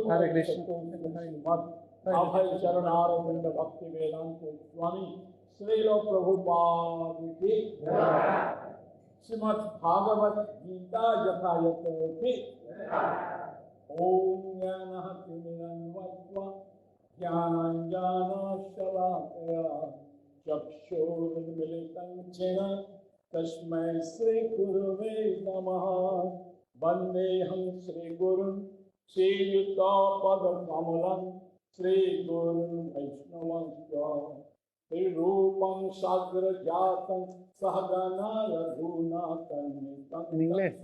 Hare Krishna. Abhay Charanaravinda Bhakti Vedanta Swami Srila Prabhupada ki Srimad Bhagavad Gita Yathayate Om Jnana Timiranvatva Jnananjana Shalakaya Chakshurmilitam Chena Tasmai Sri Gurave Namaha Vandeham Sri Gurun Sri Yuta Pada Kamalam Sri Guru Vaishnavasya Sri Rupam Sagra Jatam Sahagana Raghunathan In English.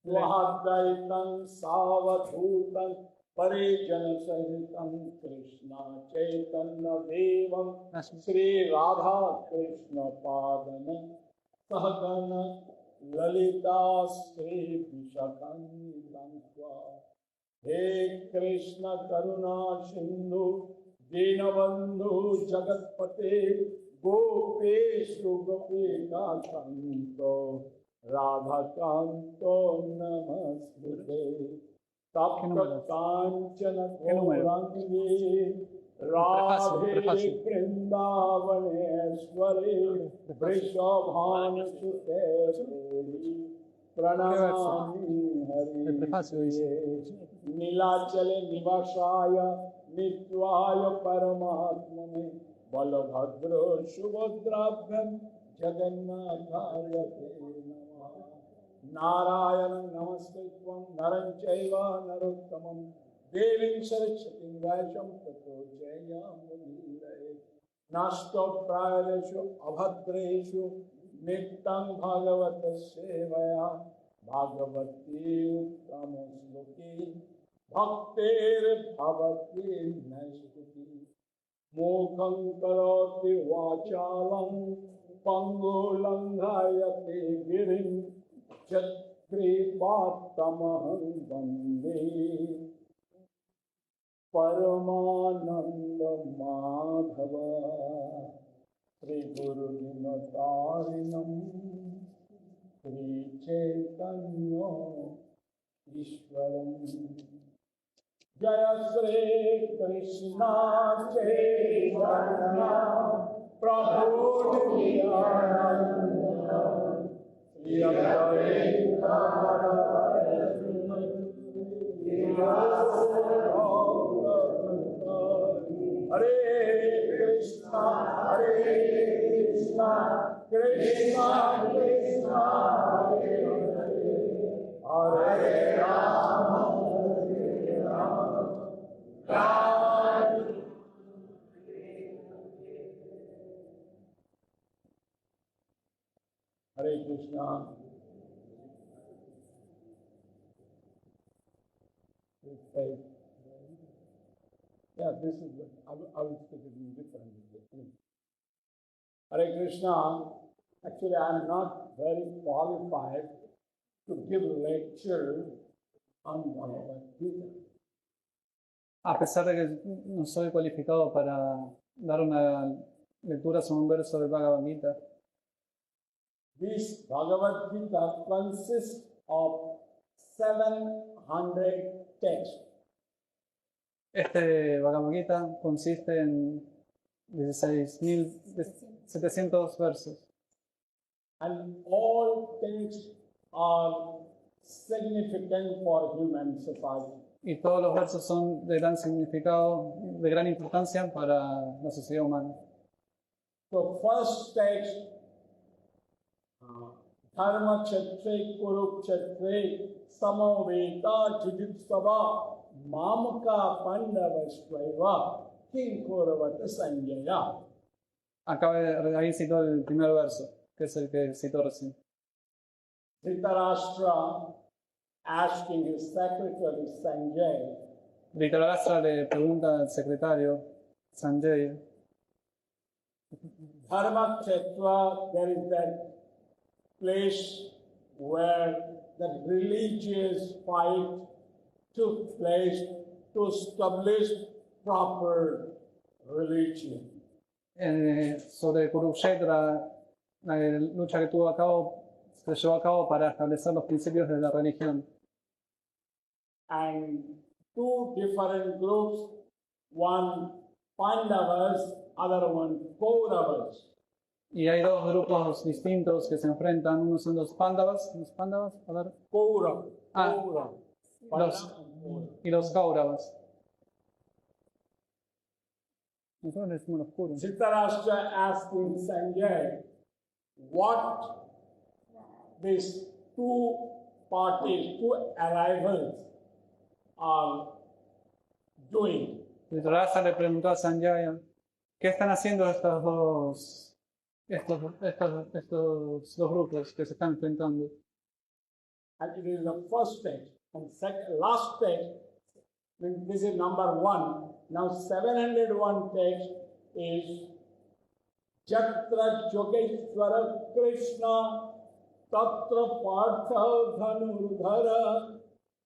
Svahadaitam Savadhutam Parijana Sahitam Krishna Chaitanya Devam Sri Radha Krishna Padana Sahagana Lalita Sri Vishakanitam He Krishna Karuna Sindhu Dinabandhu Jagatpate Gopeshu Gopika Kanto Radha Kanto Namaste Tapta Kanchana Gaurangi Radhe Vrindavaneshwari Vrishabhana Suteshwari Pranamami Hari Nilachale Nivashaya Nitvaya Paramatmane Balabhadra Subhadrabhyam Jagannathaya Namaha Narayana Namaskritvam Naranchaiva Narottamam Devim Saraswatim Vyasam Tato Jayamudiraye Nasto Prayareshu Abhadreshu Nityam Bhagavata Sevaya Bhagavati Uttamosloki Bhaktir Bhavati Naistuti Mukham Karoti Vachalam Pangulanghayate Girim Chatri Bhattamaham Vande Paramananda Madhava Sri Guru Dinatarinam Sri Chaitanya Ishwaram Jaya Sri Krishna Chaitanya Prabhu Nityananda Sri Advaita Hare Krishna, Krishna Krishna, Hare Hare, Hare Rama, Rama Hare Krishna. Yeah, this is what I will speak it in different way. Hare Krishna, actually I am not very qualified to give lecture on Bhagavad Gita. A pesar de que no soy cualificado para dar una lectura sobre un verso del Bhagavad Gita, this Bhagavad Gita consists of 700 texts. este Bhagavad Gita consiste en 16.700 versos. And all texts are significant for human society. Y todos los versos son de gran significado, de gran importancia para la sociedad humana. So first text, Dharma Kshetre Kurukshetre Samaveta Jujutstava Mamaka Pandavastvaiva Kinkuravata Sanjaya. Ahí citó el primer verso, que es el que citó recién. Dhritarashtra asking his secretary Sanjay, Dhritarashtra le pregunta al secretario Sanjay, Dharmakshatra, there is that place where the religious fight took place to establish proper religion. sobre Kurukshetra, la lucha que se llevó a cabo para establecer los principios de la religión. And two different groups, one Pandavas, other one Kauravas. Y hay dos grupos distintos que se enfrentan, unos son los Pandavas, a ver, Kaurav. y los Kauravas. Nosotros le decimos los Kurus. Dhritarashtra asking Sanjay what these two parties, two arrivals are doing. Dhritarashtra le preguntó a Sanjaya, ¿qué están haciendo estos dos grupos que se están enfrentando? And it is the first text. And last text, this is number 1. Now 701 text is Jatra Jogeshwara Krishna Tatra Partha Dhanurdhara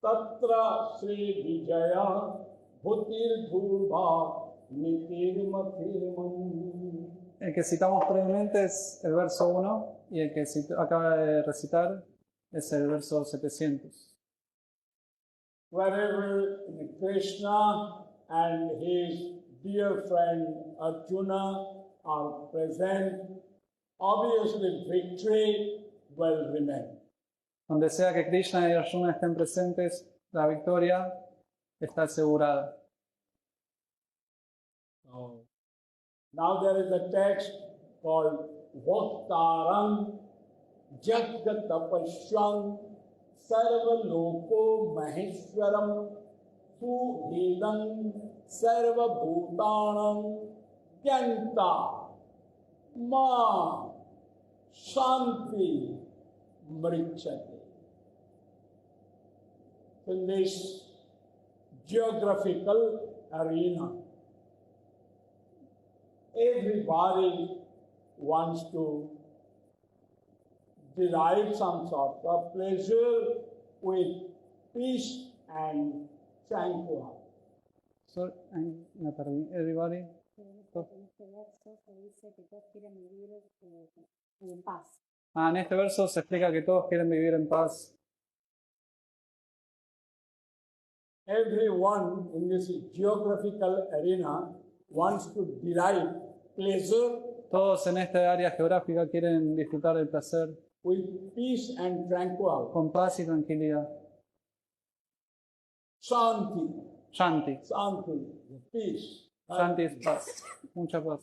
Tatra Sri Vijaya Bhutir Dhurva Nitir Mathirman. El que citamos previamente es el verso 1 y el que acaba de recitar es el verso 700. Wherever Krishna and his dear friend Arjuna are present, obviously victory will remain. Donde sea que Krishna y Arjuna estén presentes, la victoria está asegurada. Now there is a text called Bhaktaram Jagatapashyam Sarvaloko Maheshwaram Suhedam Sarvabhutanam Kyanta Ma Shanti Mrichate. In this geographical arena, everybody wants to derive some sort of pleasure with peace and tranquility. So, me perdí. Everybody. En este verso se dice que todos quieren vivir en paz. En este verso se explica que todos quieren vivir en paz. Everyone in this geographical arena wants to derive pleasure Todos en esta área geográfica quieren disfrutar del placer with peace and tranquility. con paz y tranquilidad. Shanti, Shanti. peace. Shanti es paz. Mucha paz.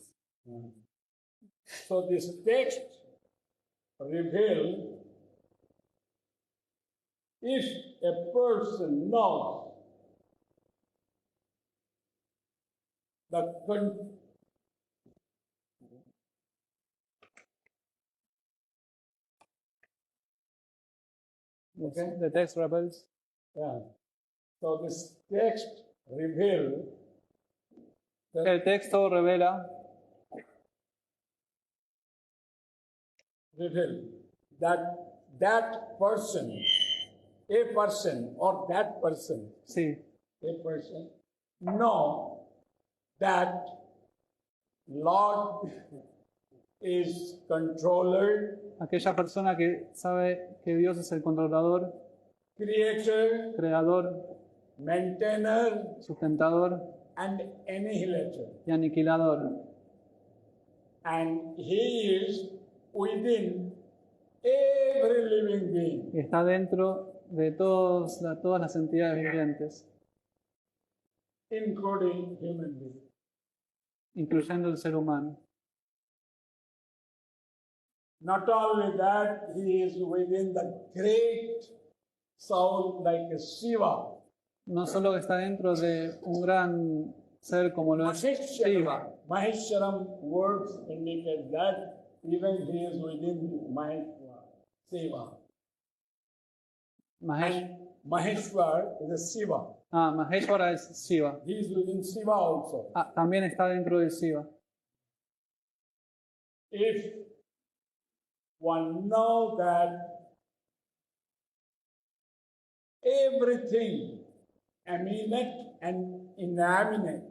So this text reveals if a person knows the Okay. The text rebels. yeah. So this text reveals El texto revela that person, a person or that person, sí, a person, know that Lord is controller, aquella persona que sabe que Dios es el controlador, creator, creador, maintainer, sustentador and annihilator. y aniquilador. And He is within every living being. Y está dentro de todas las entidades vivientes, Including human beings. incluyendo el ser humano. Not only that, He is within the great soul like a Shiva. no solo está dentro de un gran ser como lo es Shiva. Maheshwaram words indicate that even he is within Maheshwar, Shiva. And Maheshwar is a Shiva. Maheshwara es Shiva. He is within Shiva also. También está dentro de Shiva. If one knows that everything emanate and inanimate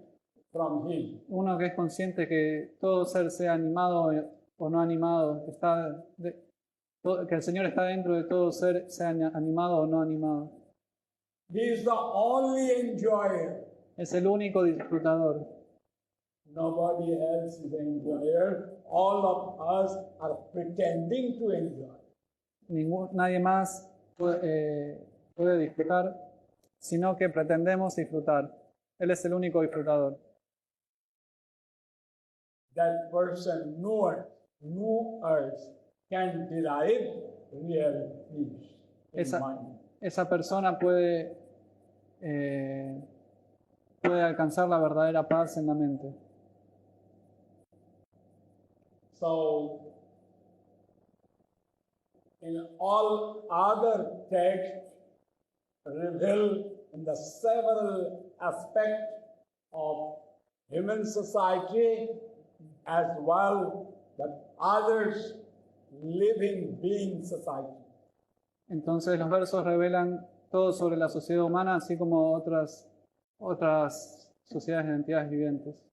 from him, Uno que es consciente que todo ser, sea animado o no animado, que el Señor está dentro de todo ser, sea animado o no animado. he is the only enjoyer. Es el único disfrutador. Nobody else is an enjoyer. All of us are pretending to enjoy. Nadie más puede disfrutar, sino que pretendemos disfrutar. Él es el único disfrutador. That person knowers can derive real peace in mind. Esa persona puede alcanzar la verdadera paz en la mente. So, in all other texts reveal in the several aspects of human society as well that others living being society. Entonces los versos revelan todo sobre la sociedad humana, así como otras sociedades de entidades vivientes.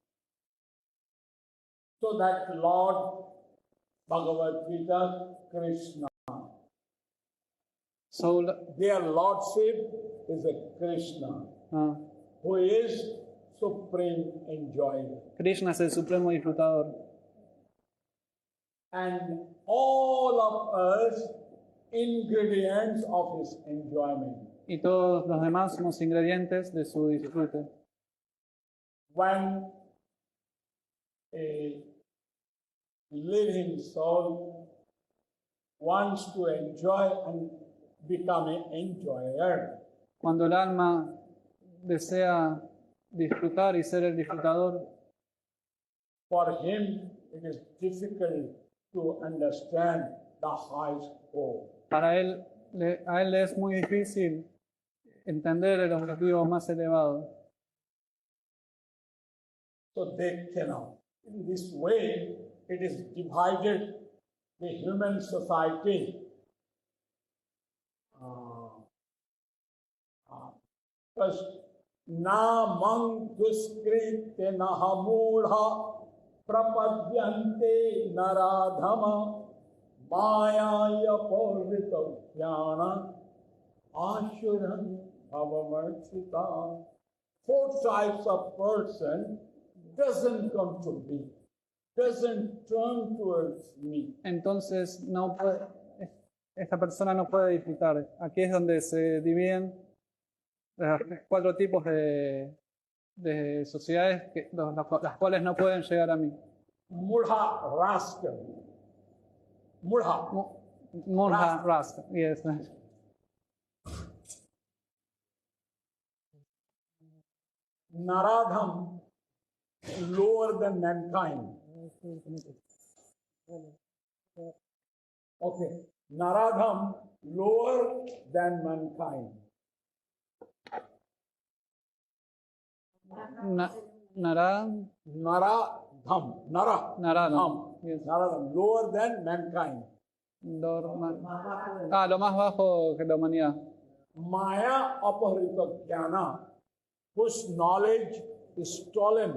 So that Lord Bhagavad Gita, Krishna, their lordship is a Krishna, who is supreme enjoyer. Krishna es el supremo disfrutador. And all of us ingredients of his enjoyment. Y todos los demás somos ingredientes de su disfrute. When a living soul wants to enjoy and become an enjoyer, cuando el alma desea disfrutar y ser el disfrutador, for him it is difficult to understand the highest goal. A él le es muy difícil entender el objetivo más elevado. So they cannot. In this way, it is divided the human society. First, na mang duskrite nahamudha prapadyante naradhama mayaya porrita jnana ashuran bhavamarchita. 4 types of person doesn't come to me, doesn't turn towards me. Entonces esta persona no puede disfrutar. Aquí es donde se dividen los 4 tipos de sociedades las cuales no pueden llegar a mí. Murha Rasta. Murha Rasta. Yes. Naradham, lower than mankind. Okay. Naradham, lower than mankind. Naradham. Yes. Naradham, lower than mankind. Lo más bajo que la humanidad. Maya apahrita jnana, whose knowledge is stolen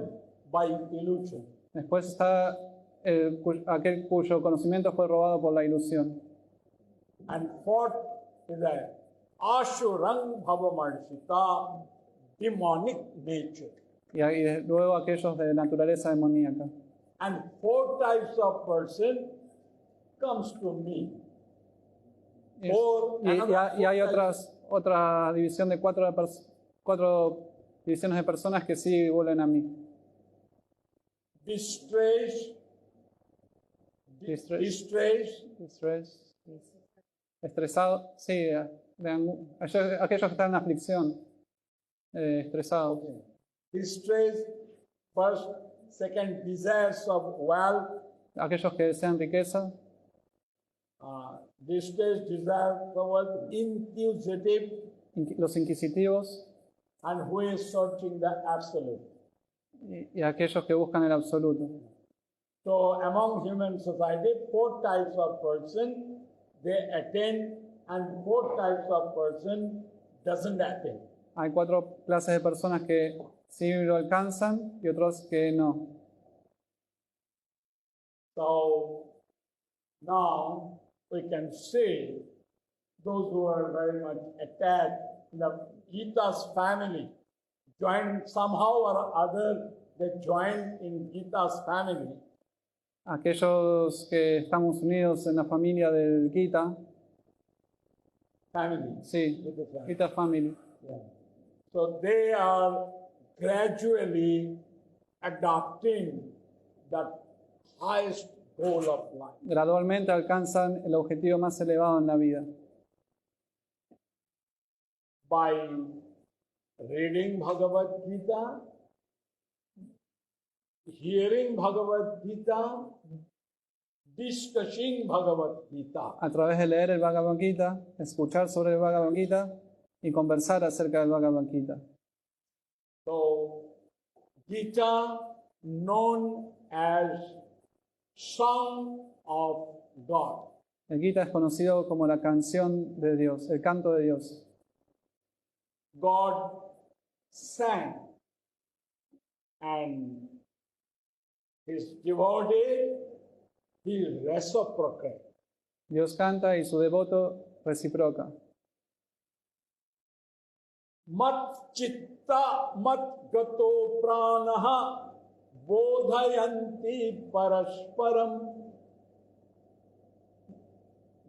by illusion. Después está aquel cuyo conocimiento fue robado por la ilusión. And fourth is a ashurang bhavamarshita, demonic nature. Y luego aquellos de naturaleza demoníaca. And 4 types of person comes to me. Y hay otra división de 4 divisiones de personas que sí vuelven a mí. Estresado, sí, aquellos que están en aflicción. estresados. Distress, first, second, desires of wealth, Aquellos que desean riqueza, distress, desires of wealth, inquisitive, los inquisitivos and who is searching the absolute. y aquellos que buscan el absoluto. So among human society, 4 types of person they attend, and 4 types of person doesn't attend. Hay 4 clases de personas que sí lo alcanzan y otros que no. So now we can see those who are very much attached in the Gita's family, join somehow or other, they join in Gita's family. Aquellos que estamos unidos en la familia del Gita, Family. sí, With the family. Gita Family. Yeah. So they are gradually adopting the highest goal of life. Gradualmente alcanzan el objetivo más elevado en la vida. By reading Bhagavad Gita, hearing Bhagavad Gita, discussing Bhagavad Gita. A través de leer el Bhagavad Gita, escuchar sobre el Bhagavad Gita y conversar acerca del Bhagavad Gita. So, Gita known as Song of God. El Gita es conocido como la canción de Dios, el canto de Dios. God sang, and his devotee, he reciprocated. Dios canta y su devoto reciproca. Mat chitta mat gato pranaha bodhayanti parasparam.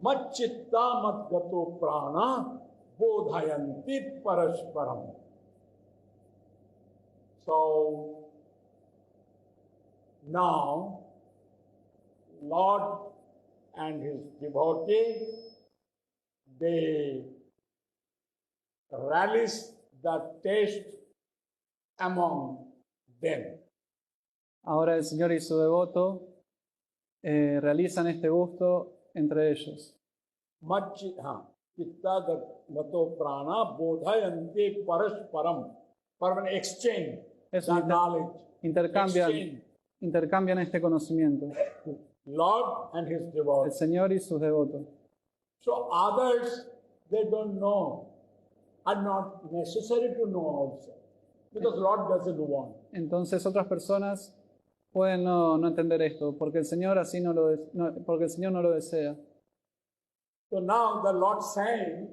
Mat chitta mat gato prana bodhayanti parasparam. So now Lord and his devotee, they relish the taste among them. Ahora el Señor y su devoto realizan este gusto entre ellos. Chitta gato prana bodhayanti parasparam. For an exchange, Es the knowledge. intercambian este conocimiento, Lord and his el devotees. Señor y sus devotos. So others, they don't know, are not necessary to know also, because Lord doesn't want. Entonces otras personas pueden no entender esto, porque el Señor así porque el Señor no lo desea. So now the Lord saying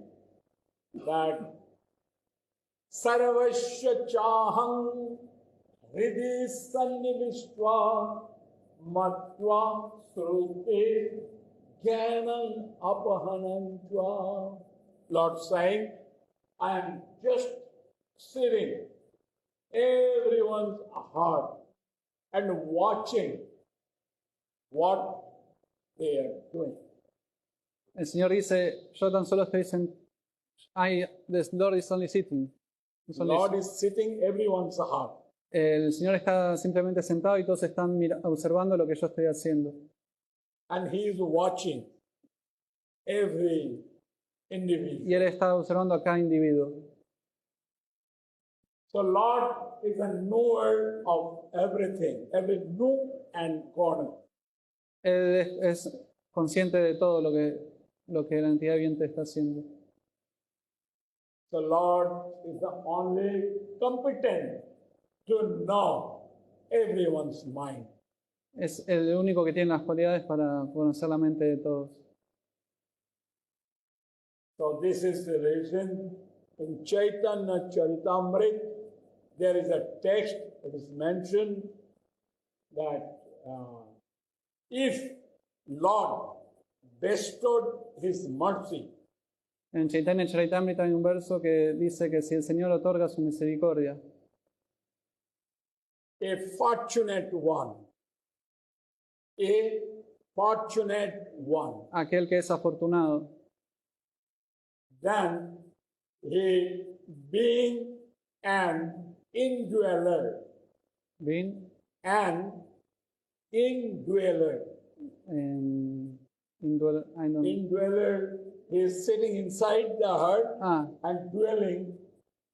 that Sarvasya chaham hridi sannivishva matva srute jnanam apahanantva. Lord saying, I am just sitting everyone's heart and watching what they are doing. El Señor dice, yo tan solo estoy the Lord is only sitting. Lord is sitting everyone's heart. El Señor está simplemente sentado y todos están observando lo que yo estoy haciendo. And he is watching every individual. Y Él está observando a cada individuo. So Lord is a knower of everything, every nook and corner. Él es consciente de todo lo que la entidad viviente está haciendo. So Lord is the only competent to know everyone's mind. Es el único que tiene las cualidades para conocer la mente de todos. So this is the reason in Chaitanya Charitamrita there is a text that is mentioned that if Lord bestowed his mercy, En Chaitanya Charitamrita hay un verso que dice que si el Señor otorga su misericordia, a fortunate one, aquel que es afortunado, then he being and indweller. Bin, And indweller. Indweller is sitting inside the heart, and dwelling,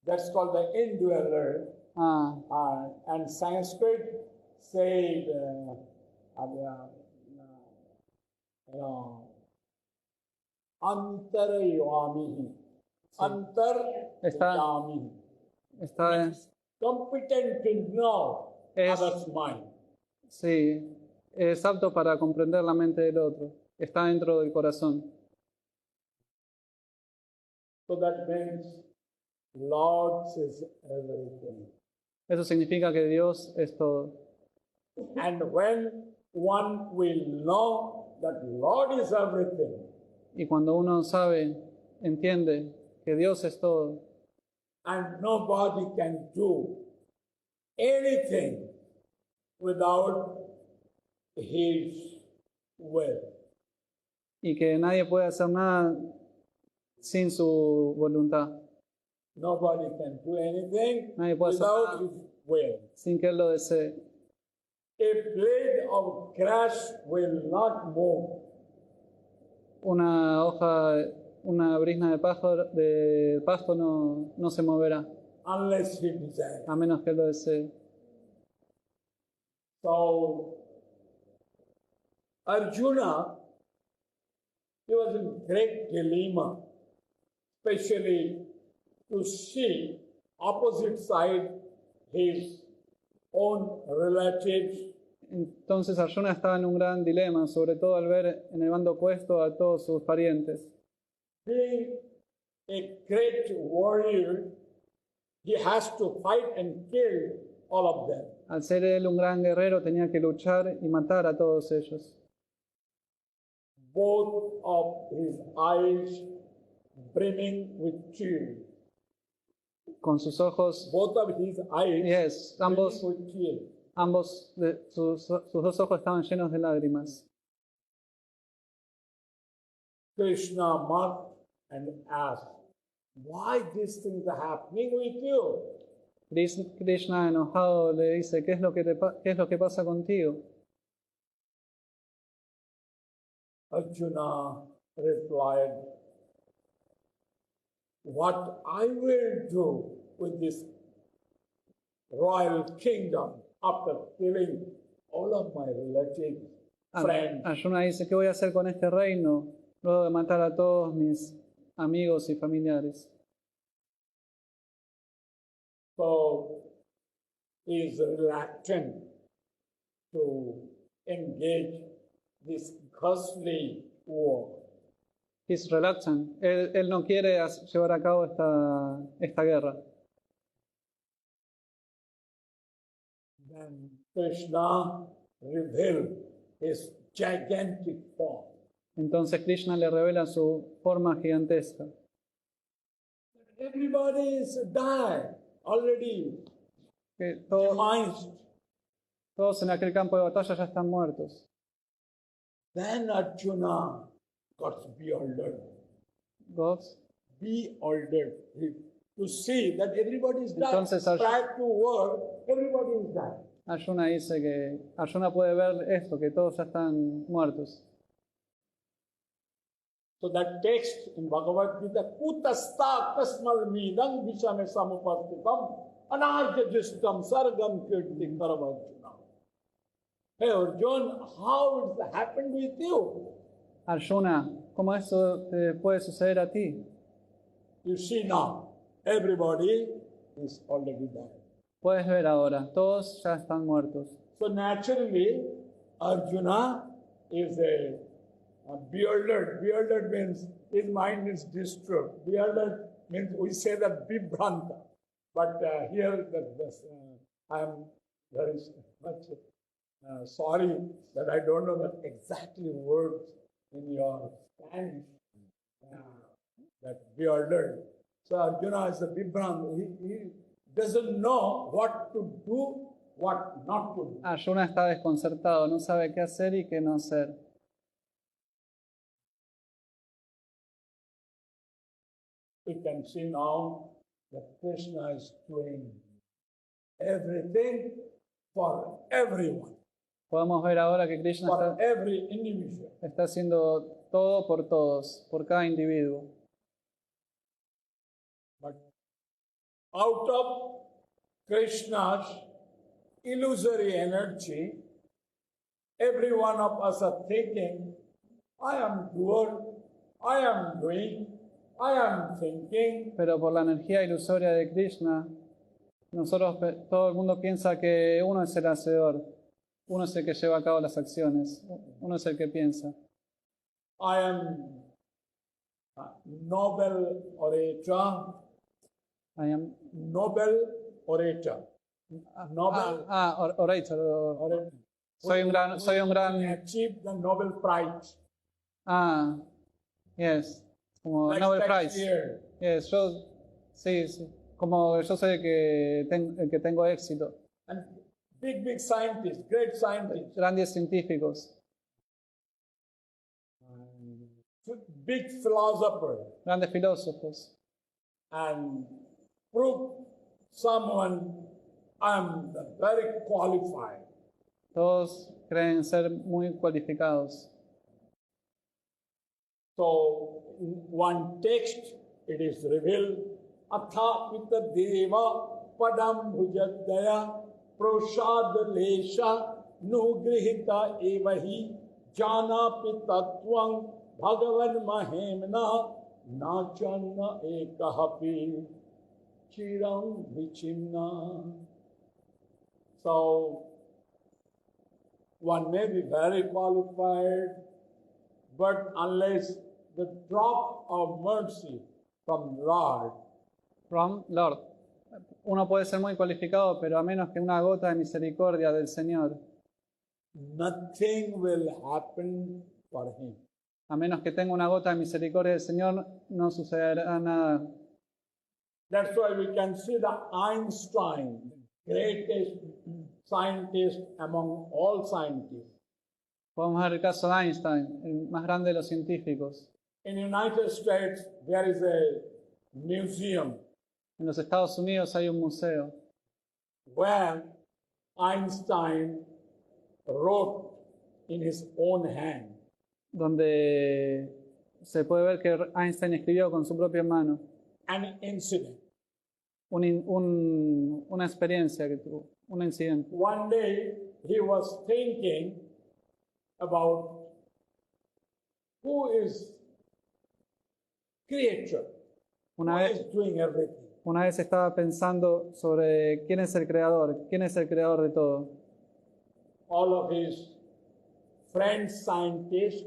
that's called the indweller. And Sanskrit said, antarayamihi. Antarayamihi. está, Competent to know others' mind. sí, es apto para comprender la mente del otro. Está dentro del corazón. So that means Lord is everything. Eso significa que Dios es todo. And when one will know that Lord is everything, Y cuando uno sabe, entiende que Dios es todo, and nobody can do anything without His will. y que nadie puede hacer nada sin su voluntad, Nobody can do anything Nadie puede hacer without nada. His will. sin que Él lo desee. A blade of grass will not move Una hoja, una brizna de pasto no se moverá, unless He desires. a menos que Él lo desee. So, Arjuna, he was in great dilemma, especially to see opposite side his own relatives Entonces Arjuna estaba en un gran dilema, sobre todo al ver en el bando opuesto a todos sus parientes. being a great warrior, he has to fight and kill all of them. Al ser él un gran guerrero, tenía que luchar y matar a todos ellos. Both of his eyes brimming with tears. Con sus ojos, Both of his eyes yes, brimming with tears. sus dos ojos estaban llenos de lágrimas. Krishna mocked and asked, why these things are happening with you? Krishna enojado le dice, ¿qué es lo que pasa contigo? Arjuna replied, what I will do with this royal kingdom after killing all of my relatives, friends, Arjuna dice, ¿qué voy a hacer con este reino luego de matar a todos mis amigos y familiares? so he is reluctant to engage this ghastly war. He's reluctant. Él no quiere llevar a cabo esta guerra. Then Krishna revealed his gigantic form. Entonces Krishna le revela su forma gigantesca. Everybody is died already. Que Demised. todos en aquel campo de batalla ya están muertos. Then Arjuna got bewildered. Gods. Bewildered to see that everybody is died. Entonces, Prior to war, everybody is died. Arjuna dice que Arjuna puede ver esto, que todos ya están muertos. So that text in Bhagavad Gita, Kutasta kasmal midam vishame samupastitam anarjajistam sargam kirti karavajuna. Hey Arjuna, how it happened with you? Arjuna, ¿cómo eso te puede suceder a ti? You see now, everybody is already dead. Puedes ver ahora, todos ya están muertos. So naturally, Arjuna is a bewildered. Bewildered means his mind is disturbed. Bewildered means we say that Vibhranta. But here, I am very much sorry that I don't know the exactly words in your Spanish that bewildered. So Arjuna is a Vibhranta. He doesn't know what to do, what not to do. Arjuna está desconcertado, no sabe qué hacer y qué no hacer. We can see now that Krishna is doing everything for everyone, Podemos ver ahora que Krishna for every individual. está haciendo todo por todos, por cada individuo. But out of Krishna's illusory energy, every one of us are thinking, I am doer, I am doing, I am thinking. Pero por la energía ilusoria de Krishna, todo el mundo piensa que uno es el hacedor, uno es el que lleva a cabo las acciones, uno es el que piensa. I am a Nobel orator, I am, Nobel orator. Nobel orator. orator. Soy un gran. Achieved the Nobel Prize. Yes, como Like Nobel Prize. Shakespeare. Yes, sí, como yo soy el que tengo éxito. And big scientists, great scientists, Grandes científicos, big philosophers, grandes filósofos. and prove someone I'm very qualified. Todos creen ser muy cualificados. So in one text it is revealed, Atha pita deva padam bhujadaya prasad lesha nugrihita evahi jana pitatvam bhagavan mahemna nachanna ekahapi chiram vichimna. So one may be very qualified, but unless the drop of mercy from Lord, From Lord. Uno puede ser muy cualificado, pero a menos que una gota de misericordia del Señor, nothing will happen for him. a menos que tenga una gota de misericordia del Señor, no sucederá nada. That's why we can see the Einstein, greatest scientist among all scientists. Podemos ver el caso de Einstein, el más grande de los científicos. In the United States, there is a museum En los Estados Unidos hay un museo where Einstein wrote in his own hand. donde se puede ver que Einstein escribió con su propia mano An incident. una experiencia que tuvo, un incidente. One day he was thinking about who is creator, Una who vez, is doing everything. una vez estaba pensando sobre quién es el creador de todo. All of his friends, scientists,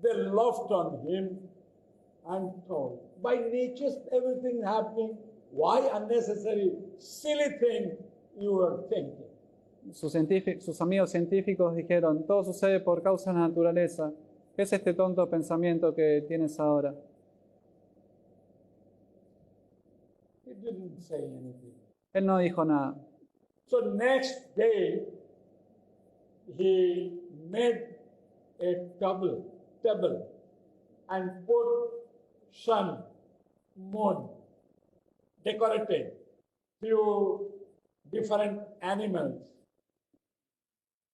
they laughed on him and told, by nature everything happening, why unnecessary, silly thing you are thinking? Sus amigos científicos dijeron, todo sucede por causa de la naturaleza. ¿Qué es este tonto pensamiento que tienes ahora? He didn't say anything. Él no dijo nada. So next day, he made a table and put sun, moon, decorated few different animals.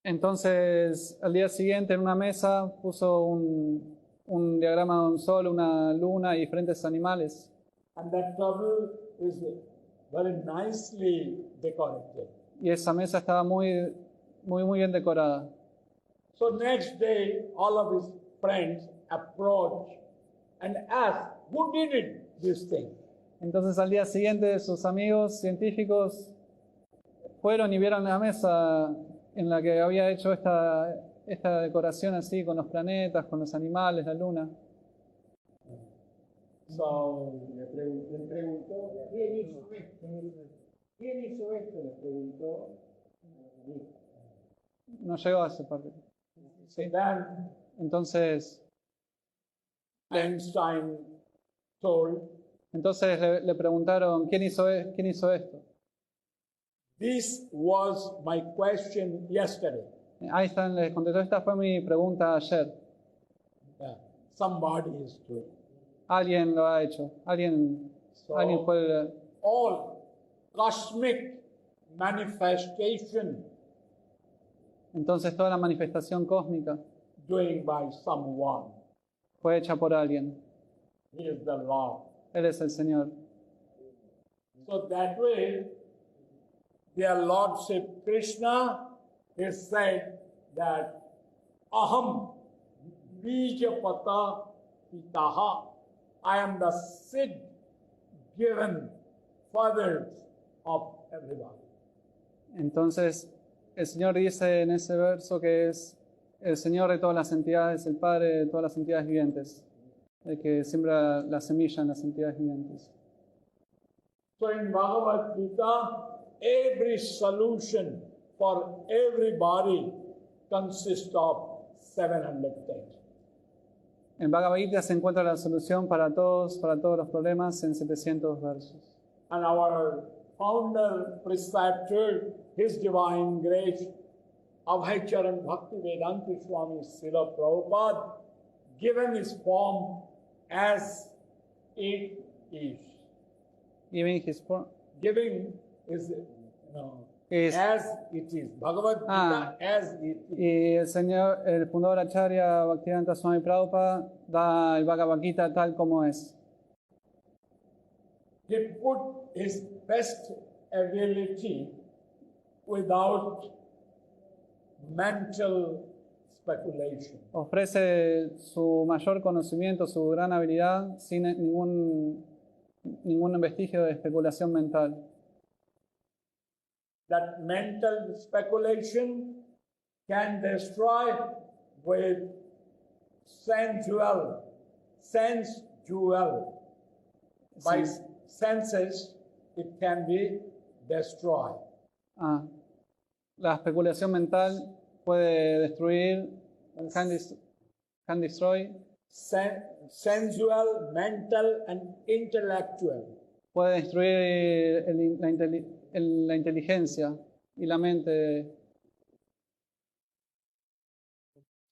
Entonces, al día siguiente en una mesa puso un diagrama de un sol, una luna y diferentes animales. And that table is very nicely decorated. Y esa mesa estaba muy bien decorada. So next day, all of his friends approached and asked, who did this thing? Entonces, al día siguiente, sus amigos científicos fueron y vieron la mesa en la que había hecho esta decoración así, con los planetas, con los animales, la luna. So Le preguntó, ¿quién hizo esto? ¿Quién hizo esto? Le preguntó. No llegó a esa parte. Sí. then Entonces Einstein told, le preguntaron, ¿quién hizo esto? this was my question yesterday. Einstein les contestó, esta fue mi pregunta ayer. Yeah, somebody is doing. Alguien lo ha hecho, alguien Alguien So puede, all cosmic manifestation entonces toda la manifestación cósmica doing by someone. fue hecha por alguien. He is the Lord. Él es el Señor. So that way, their Lordship Krishna is said that Aham Bijapata Pitaha. I am the seed given fathers of everybody. Entonces, el Señor dice en ese verso que es el Señor de todas las entidades, el Padre de todas las entidades vivientes, el que siembra la semilla en las entidades vivientes. So in Bhagavad Gita, every solution for everybody consists of 700 texts. En Bhagavad Gita se encuentra la solución para todos los problemas en 700 versos. And our founder, preceptor, His Divine Grace, Abhaicharan Bhakti Vedanta Swami Srila Prabhupada, given his form as it is. Giving his form Giving is, is as it is. Bhagavad Gita as it is. y el Señor, el fundador Acharya Bhaktivedanta Swami Prabhupada da el Bhagavad Gita tal como es. He put his best ability without mental speculation. Ofrece su mayor conocimiento, su gran habilidad sin ningún vestigio de especulación mental. That mental speculation can destroy with sense jewel. By Sí. senses, it can be destroyed. La especulación mental puede destruir, can destroy, Sensual, mental, and intellectual. puede destruir la inteligencia y la mente.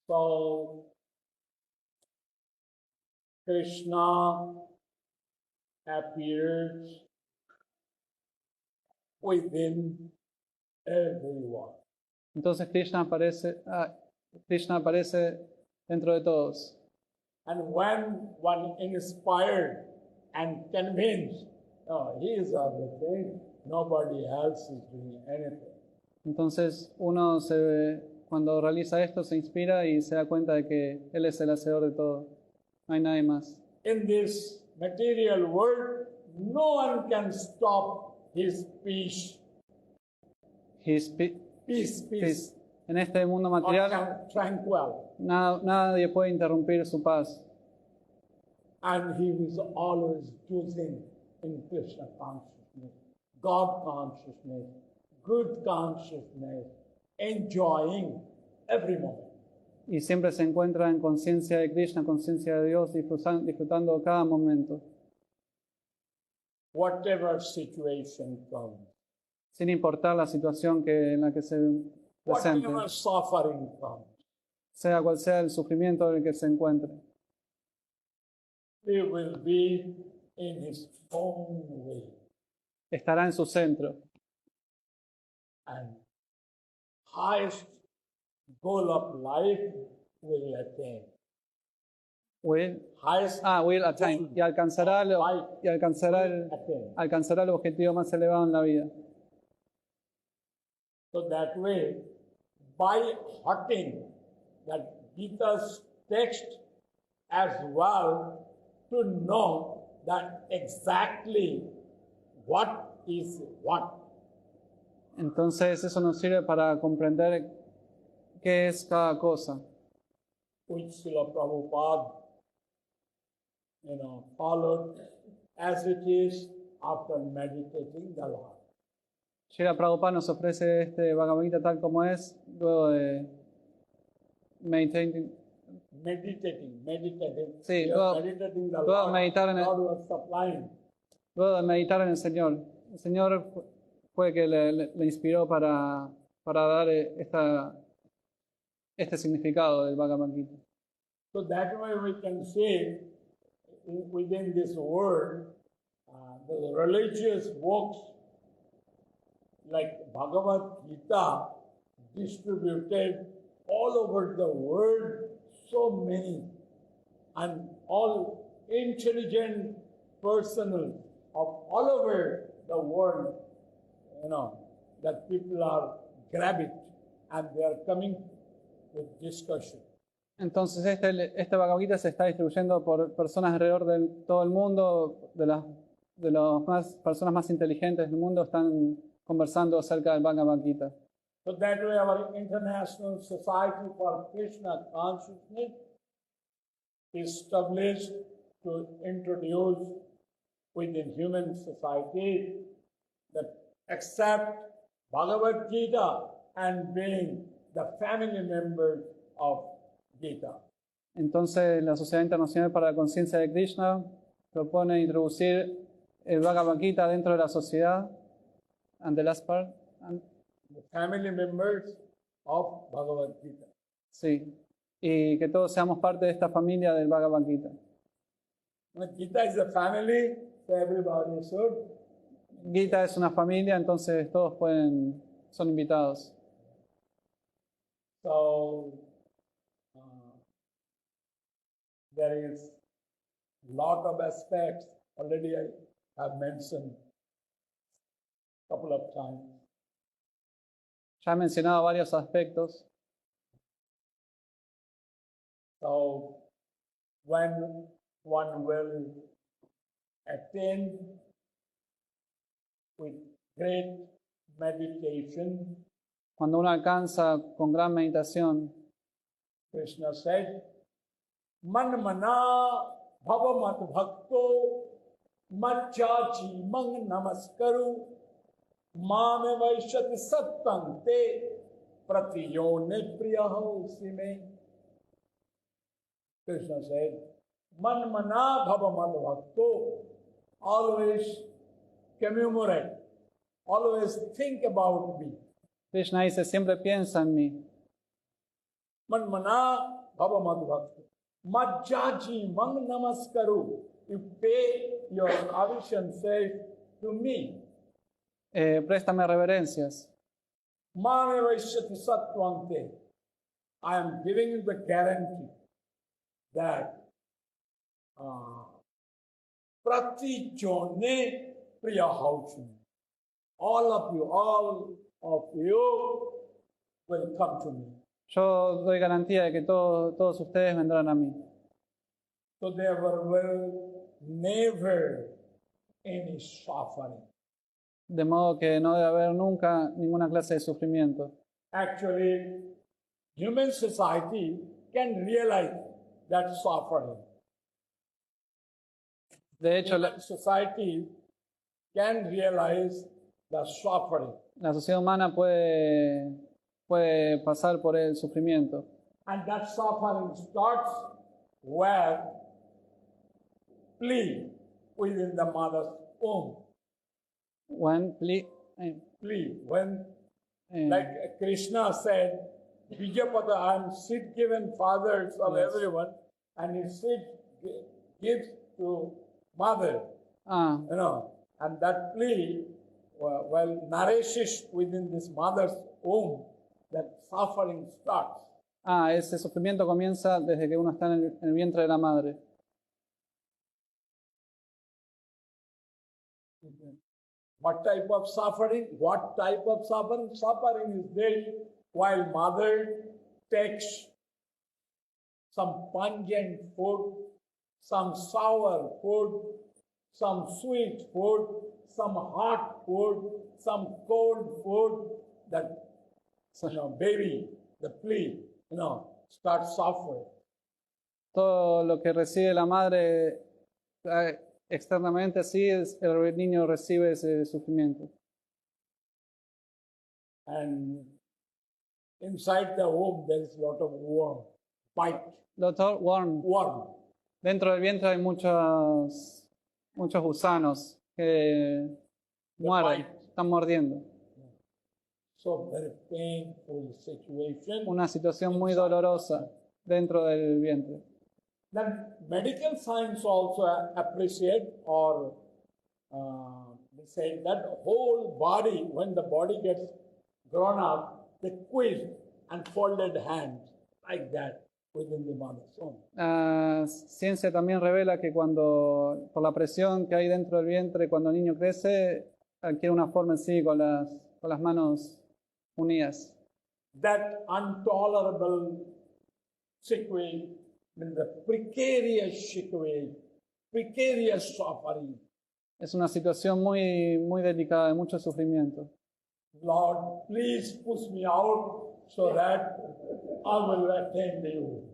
So, Krishna appears within everyone. Entonces Krishna aparece dentro de todos. And when one inspired and convinced, oh, he is everything, nobody else is doing anything. Entonces cuando realiza esto se inspira y se da cuenta de que Él es el hacedor de todo. No hay nadie más. In this material world, no one can stop his peace. Peace. En este mundo Or material tranquil. nadie puede interrumpir su paz. And he was always choosing in Krishna consciousness, God consciousness, good consciousness, enjoying every moment. Y siempre se encuentra en conciencia de Krishna, conciencia de Dios, disfrutando cada momento. Whatever situation comes, Sin importar la situación en la que se presente, whatever suffering comes, sea cual sea el sufrimiento en el que se encuentre. he will be in his own way. Estará en su centro. And highest goal of life will attain. Highest Will attain. Y alcanzará el objetivo más elevado en la vida. So that way, by hearting that Gita's text as well, to know that exactly what is what. Entonces eso nos sirve para comprender qué es cada cosa. Which Srila Prabhupada, followed as it is after meditating the Lord. Srila Prabhupada nos ofrece este Bhagavad Gita tal como es, luego de meditating. Sí, luego de meditar en el Señor. El Señor fue que le inspiró para dar este significado del Bhagavad Gita. So that way we can say within this word, the religious books like Bhagavad Gita distributed all over the world, so many, and all intelligent persons of all over the world, that people are grabbing and they are coming with discussion. Entonces este Bhagavad Gita se está distribuyendo por personas alrededor de todo el mundo, de las personas más inteligentes del mundo están conversando acerca del Bhagavad Gita. So that way our International Society for Krishna Consciousness is established to introduce within human society that accept Bhagavad Gita and being the family members of Gita. Entonces la Sociedad Internacional para la Conciencia de Krishna propone introducir el Bhagavad Gita dentro de la sociedad, and the last part, The family members of Bhagavad Gita. sí, y que todos seamos parte de esta familia del Bhagavad Gita. Gita is a family, so everybody should. Gita es una familia, entonces todos son invitados. So there is a lot of aspects already I have mentioned a couple of times. Ya he mencionado varios aspectos. So when one will attend with great meditation, Cuando uno alcanza con gran meditación, Krishna said, Man mana bhavamat bhakto majjaji mang namaskaru mame vaishyati sattam te pratiyone priyaho sime. Krishna said, Man mana bhavamat bhakto, always commemorate, always think about me. Krishna dice, siempre piensa en mí. Man mana bhavamat bhakto majjaji mang namaskaru. You pay your obeisances to me. Préstame reverencias. Mame vaishyati sattvante. I am giving you the guarantee that prati jone priyahauchim. All of you will come to me. Yo doy garantía de que todos ustedes vendrán a mí. So there will never any suffering. De modo que no debe haber nunca ninguna clase de sufrimiento. Actually, human society can realize that suffering. De hecho, Human society can realize the suffering. la sociedad humana puede pasar por el sufrimiento. And that suffering starts with plea within the mother's womb. When, Plea. When, like Krishna said, Vijapada, I am seed given fathers of Yes. everyone, and his seed gives to mother. Ah, And that plea, nourishes within this mother's womb, that suffering starts. ese sufrimiento comienza desde que uno está en el vientre de la madre. What type of suffering? What type of suffering? Suffering is there while mother takes some pungent food, some sour food, some sweet food, some hot food, some cold food, that baby, the plea, starts suffering. Todo lo que recibe la madre externamente, así el niño recibe ese sufrimiento. And inside the womb there is a lot of worm, bite, Doctor Warren, worm. dentro del vientre hay muchos gusanos que mueren, están mordiendo. So very painful situation. Una situación muy dolorosa dentro del vientre. Then medical science also appreciate or they say that whole body, when the body gets grown up, they twist and folded hands like that within the mother's womb. La ciencia también revela que cuando, por la presión que hay dentro del vientre, cuando el niño crece, adquiere una forma así con las manos unidas. That intolerable situation, the precarious situation, precarious suffering. Es una situación muy, muy delicada, de mucho sufrimiento. Lord, please push me out so that I will attend you.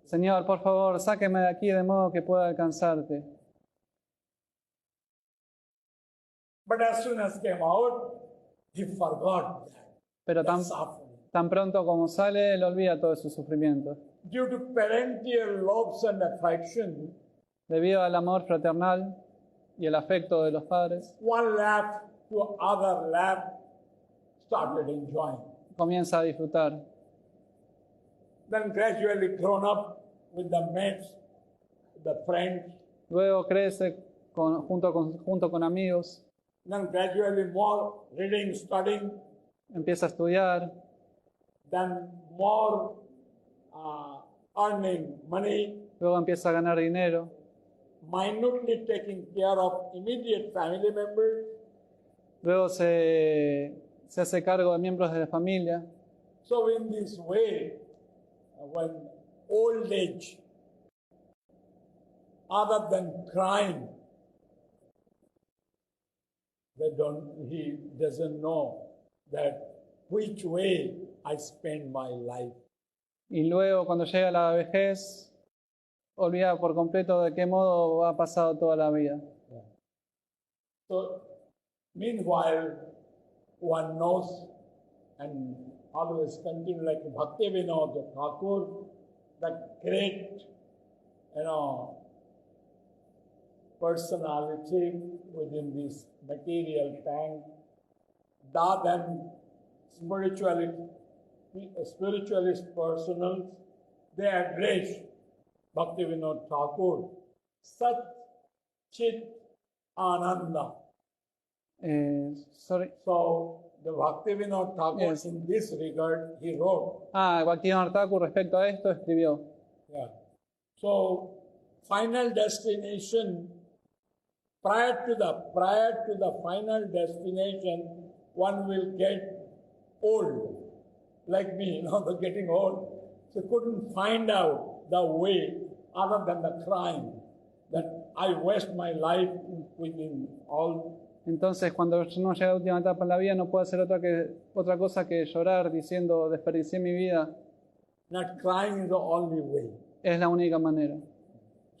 Señor, por favor, sáqueme de aquí de modo que pueda alcanzarte. But as soon as came out, he forgot that. Pero that suffering. tan pronto como sale, él olvida todo su sufrimiento. Due to parental loves and affection, Debido al amor fraternal y el afecto de los padres, one lap to other lap started enjoying. comienza a disfrutar. Then gradually grown up with the mates, the friends. Luego crece junto con amigos, Then gradually more reading, studying. empieza a estudiar, Then more earning money. luego empieza a ganar dinero, Minutely taking care of immediate family members. luego se hace cargo de miembros de la familia. So in this way, when old age, other than crying, he doesn't know that which way I spend my life. Y luego, cuando llega la vejez, olvida por completo de qué modo ha pasado toda la vida. So, meanwhile, one knows and always continue like Bhaktivinoda Thakur, the great, personality within this material tank, than spiritualist personals, they address Bhaktivinoda Thakur, Sat Chit Ananda. Sorry. So the Bhaktivinoda Thakur, Yes. in this regard, he wrote. Bhaktivinoda Thakur respecto a esto escribió. Yeah. So final destination, prior to the final destination, one will get old, like me, the getting old. So couldn't find out the way other than the crying that I waste my life within all. Entonces, cuando uno llega a la última etapa en la vida, no puede hacer otra cosa que llorar diciendo, desperdicié mi vida. Not crying is the only way. Es la única manera.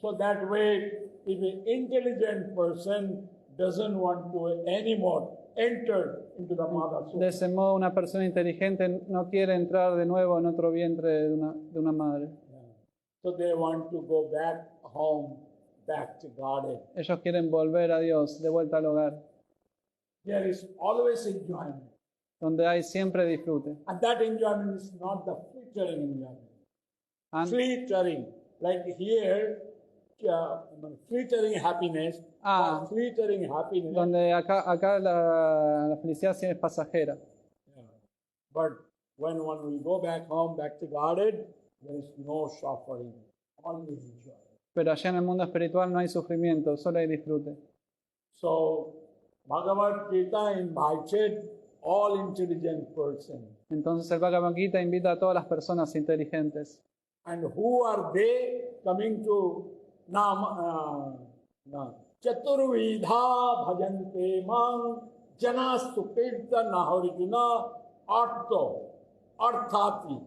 So that way, if an intelligent person doesn't want to anymore enter into the mother's De womb, ese modo, una persona inteligente no quiere entrar de nuevo en otro vientre de una madre. so they want to go back home, back to God. Ellos quieren volver a Dios, de vuelta al hogar, There is always enjoyment. donde hay siempre disfrute. And that enjoyment is not the fleeting enjoyment. And- Fleeting, like here, fleeting happiness, Ah. fleeting happiness. Donde acá la felicidad sí es pasajera. Yeah. But when we go back home, back to God, there is no suffering, only joy. Pero allá en el mundo espiritual no hay sufrimiento, solo hay disfrute. So, Bhagavad Gita invited all intelligent persons. Entonces el Bhagavad Gita invita a todas las personas inteligentes. And who are they coming to Chaturvidha bhajante mang janastu kirtana harijuna arthati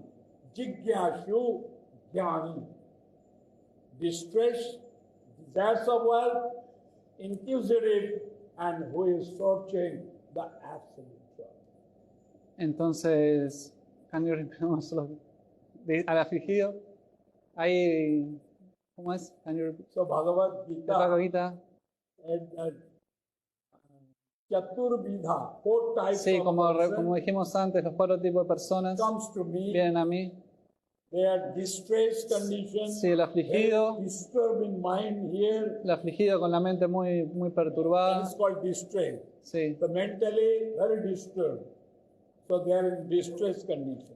jigyashu jnani. Distress, desires of wealth, inquisitive, and who is searching the absolute truth. Entonces, can you repeat one solo? Al afligido, hay, ¿cómo es? Can you repeat? So Bhagavad El Bhagavad Gita, Gita, Chaturvidha, four types sí, of como person dijimos antes, los 4 tipos de personas comes to me vienen a mí They are distressed condition. Sí, el afligido, Very disturbing mind here. el afligido con la mente muy, muy That perturbada. is called distress. Sí, So mentally very disturbed. So they are in distress condition.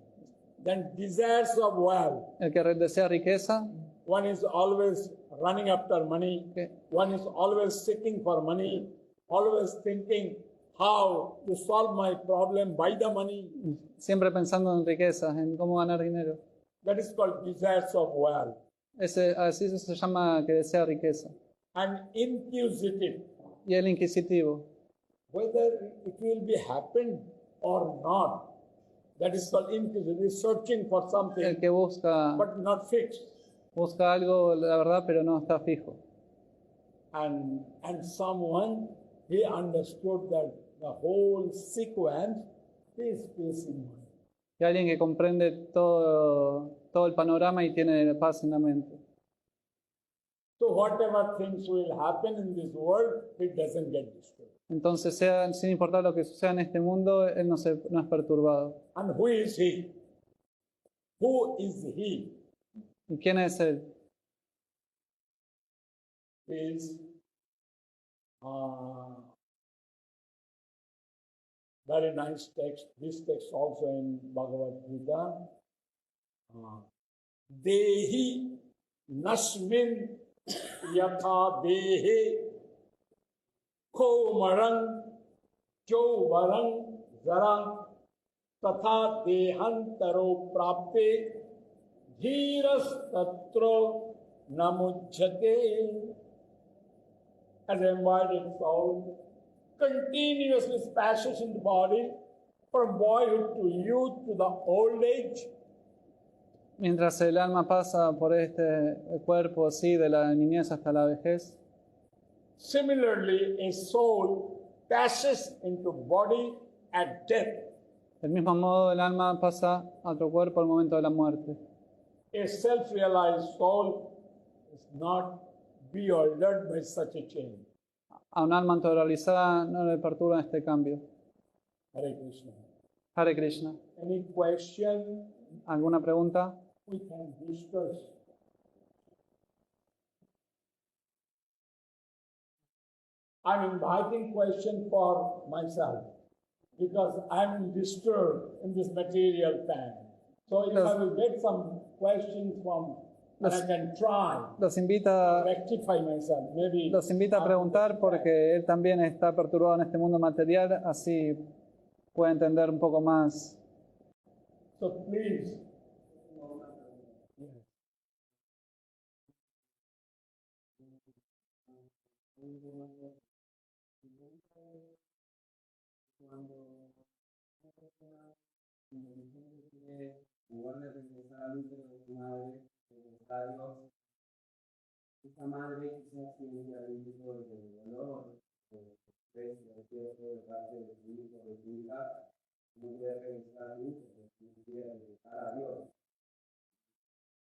Then desires of wealth. el que desea riqueza, One is always running after money. que, One is always seeking for money. Always thinking how to solve my problem by the money. siempre pensando en riquezas, en cómo ganar dinero. That is called desires of wealth. Así se llama que desea riqueza. And inquisitive. Y el inquisitivo, Whether it will be happen or not. That is called inquisitive, searching for el something, que busca but not fixed. algo, la verdad, pero no está fijo. And someone, he understood that the whole sequence is facing one. Y alguien que comprende todo el panorama y tiene paz en la mente. So whatever things will happen in this world, it doesn't get disturbed. Entonces, sin importar lo que suceda en este mundo, él no es perturbado. And who is he? Who is he? ¿Y quién es él? He is very nice text. This text also in Bhagavad Gita. Dehi nasmin yatha dehe komarang chauvarang zara tatha dehantaro prapte dhiras tatro namujjate. As an embodied soul, continuously passes in the body from boyhood to youth to the old age. Mientras el alma pasa por este cuerpo así, de la niñez hasta la vejez, Similarly, a soul passes into body at death. del mismo modo el alma pasa a otro cuerpo al momento de la muerte. A self-realized soul is not bewildered by such a change. A un alma autorrealizada no le perturba este cambio. Hare Krishna. Hare Krishna. Any question ¿Alguna pregunta? we can discuss? I'm inviting question for myself because I'm disturbed in this material time. So if I will get some questions from, and I can try Los invita, to rectify myself, maybe. los invita a preguntar porque él también está perturbado en este mundo material, así puede entender un poco más. So please. Igual de regresar al útero de su madre, regresar a Dios, esa madre quizás siente algún tipo de dolor, de estrés, de rechazo de parte de su hijo, de su hija, no quiere regresar al útero, no quiere regresar a Dios.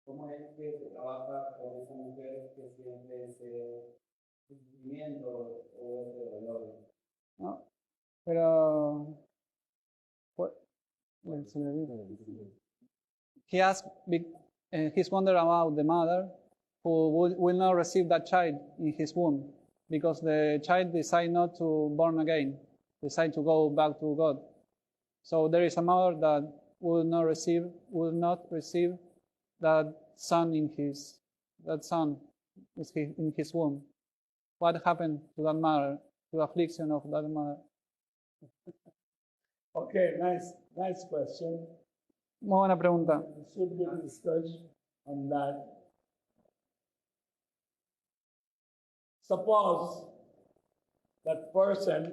¿Cómo es que se trabaja con esa mujer que siente ese sufrimiento o ese dolor? ¿No? Pero he asked, he's wondering about the mother who will not receive that child in his womb because the child decide not to born again, decide to go back to God. So there is a mother that will not receive that son in his womb. What happened to that mother, to the affliction of that mother? Okay, nice question. Muy buena pregunta. We should be discussed on that. Suppose that person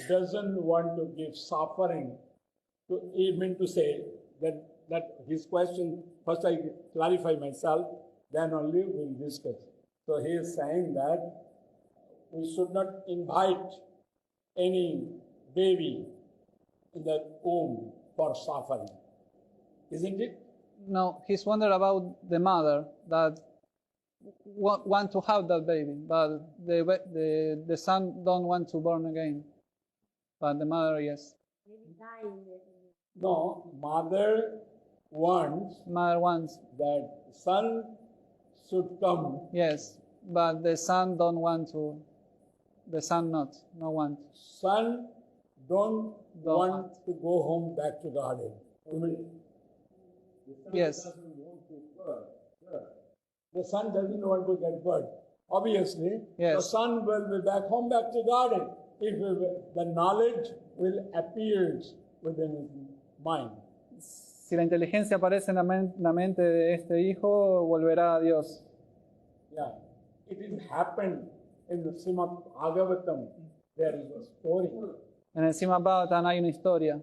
doesn't want to give suffering to even to say that his question, first I clarify myself, then only we'll discuss. So he is saying that we should not invite any baby in the womb for suffering. Isn't it? No, he's wondering about the mother that want to have that baby, but the son don't want to born again. But the mother, yes. Maybe die in the No, mother wants Mother wants, that son should come. yes, but the son don't want to. The son not, no want. Son don't Don't want to go home back to garden. Yes, Doesn't want to birth. The son doesn't want to get birth. Obviously, Yes. the son will be back home, back to garden. If the knowledge will appear within his mind. si la inteligencia aparece en la mente de este hijo, volverá a Dios. Yeah, it has happened in the Srimad Bhagavatam. There is a story. En el Srimad Bhagavatam hay una historia.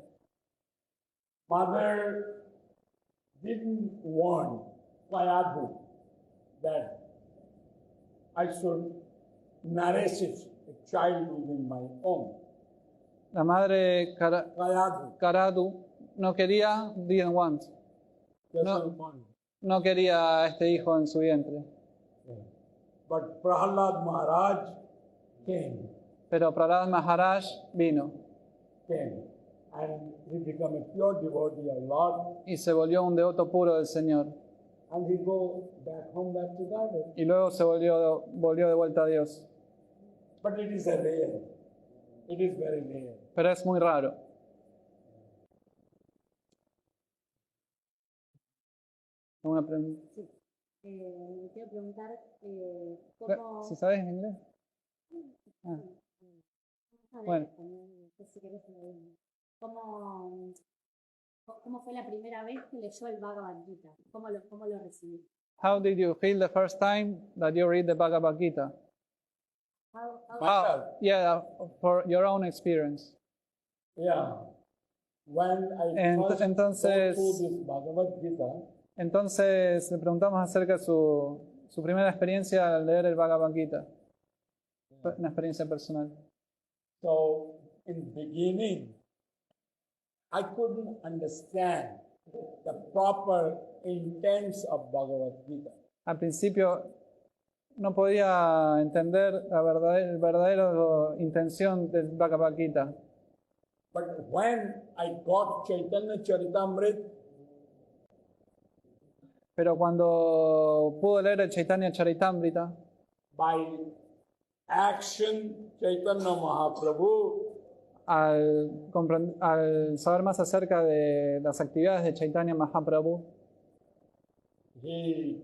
Mother didn't want Kayadhu that I should nourish a child within my home. La madre Kayadhu Karadu no quería, didn't want, doesn't want. no quería a este hijo en su vientre. But Prahlad Maharaj came, Pero Prahlad Maharaj vino and he became a pure devotee of Lord, y se volvió un devoto puro del Señor. and he go back home, back to garden. Y luego se volvió de vuelta a Dios. But it is a rare. It is very rare. Pero es muy raro. ¿Alguna pregunta? Me quiero preguntar cómo... ¿Si sabes inglés? Ah, A ver, Bueno. español, no sé si querés que lo diga. ¿Cómo fue la primera vez que leyó el Bhagavad Gita? ¿Cómo lo recibió? How did you feel the first time that you read the Bhagavad Gita? Myself. Yeah, for your own experience. Yeah. When I first Entonces- go through this Bhagavad Gita, Entonces le preguntamos acerca de su primera experiencia al leer el Bhagavad Gita. Una experiencia personal. so in the beginning, I couldn't understand the proper intents of Bhagavad Gita. Al principio no podía entender la verdadera intención del Bhagavad Gita. But when I got Chaitanya Charitamrita, Pero cuando pudo leer el Chaitanya Charitamrita, by action, Chaitanya Mahaprabhu al saber más acerca de las actividades de Chaitanya Mahaprabhu, he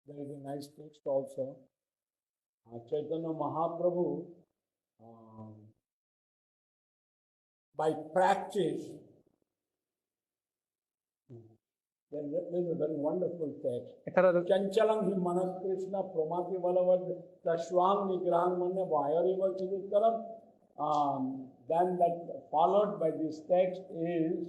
there is a nice text also. Chaitanya Mahaprabhu, by practice, there is a very wonderful text. esta Chanchalam hi manas Krishna pramati valavad tashwang nigrahang manne vayariva chidutaram. Then that followed by this text is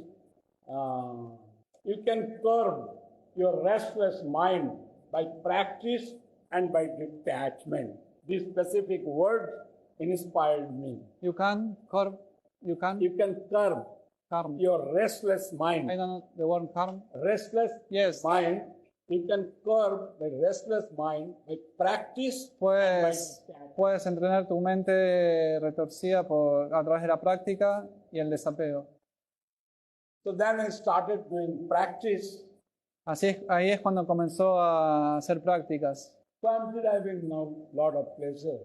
you can curb your restless mind by practice and by detachment. This specific word inspired me. you can curb You can curb karma. your restless mind. I don't know the word karma. Restless Yes. mind, you can curb the restless mind by practice and by detachment. Puedes entrenar tu mente retorcida a través de la práctica y el desapego. So then I started doing practice. Ahí es cuando comenzó a hacer prácticas. So I'm deriving now a lot of pleasure.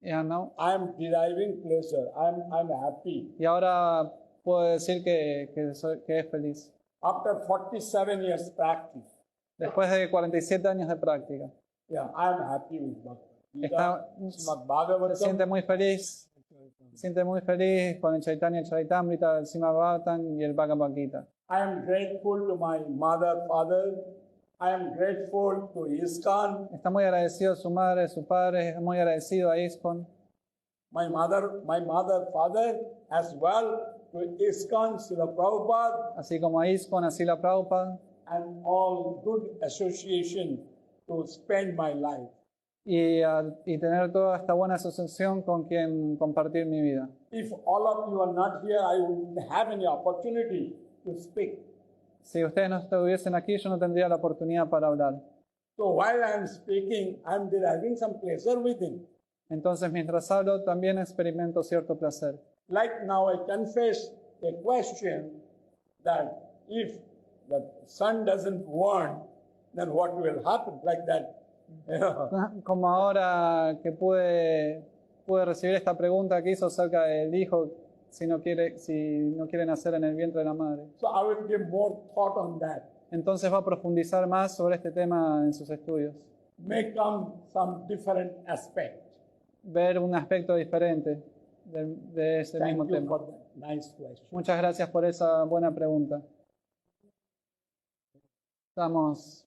Ya, ¿no? I'm deriving pleasure. I'm happy. Y ahora puedo decir que es feliz. After 47 years practice, Después de 47 años de práctica. yeah, I'm happy with Bhagavad Gita, Está- Srimad Se siente Bhagavatam. muy feliz. Se siente muy feliz con el Chaitanya Charitamrita, el Srimad Bhagavatam y el Bhagavad Gita. I am grateful to my mother, father. I am grateful to ISKCON. Está muy agradecido a su madre, a su padre, es muy agradecido a ISKCON. My mother, father, as well to ISKCON, Srila Prabhupada, Así como a ISKCON, a Srila Prabhupada. and all good association to spend my life. Y tener toda esta buena asociación con quien compartir mi vida. If all of you are not here, I wouldn't have any opportunity to speak. Si ustedes no estuviesen aquí, yo no tendría la oportunidad para hablar. So while I am speaking, I am deriving some pleasure within. Entonces, mientras hablo, también experimento cierto placer. Like now, I confess a question that if the son doesn't want, then what will happen? Like that. You know. Como ahora que pude recibir esta pregunta que hizo acerca del hijo si no quiere nacer en el vientre de la madre. So I will give more thought on that. Entonces va a profundizar más sobre este tema en sus estudios. May come some different aspect. Ver un aspecto diferente de ese Thank mismo you tema. for that nice question. Muchas gracias por esa buena pregunta. Estamos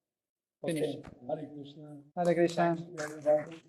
Okay. Hare Krishna. Hare Krishna. Thank you, everybody.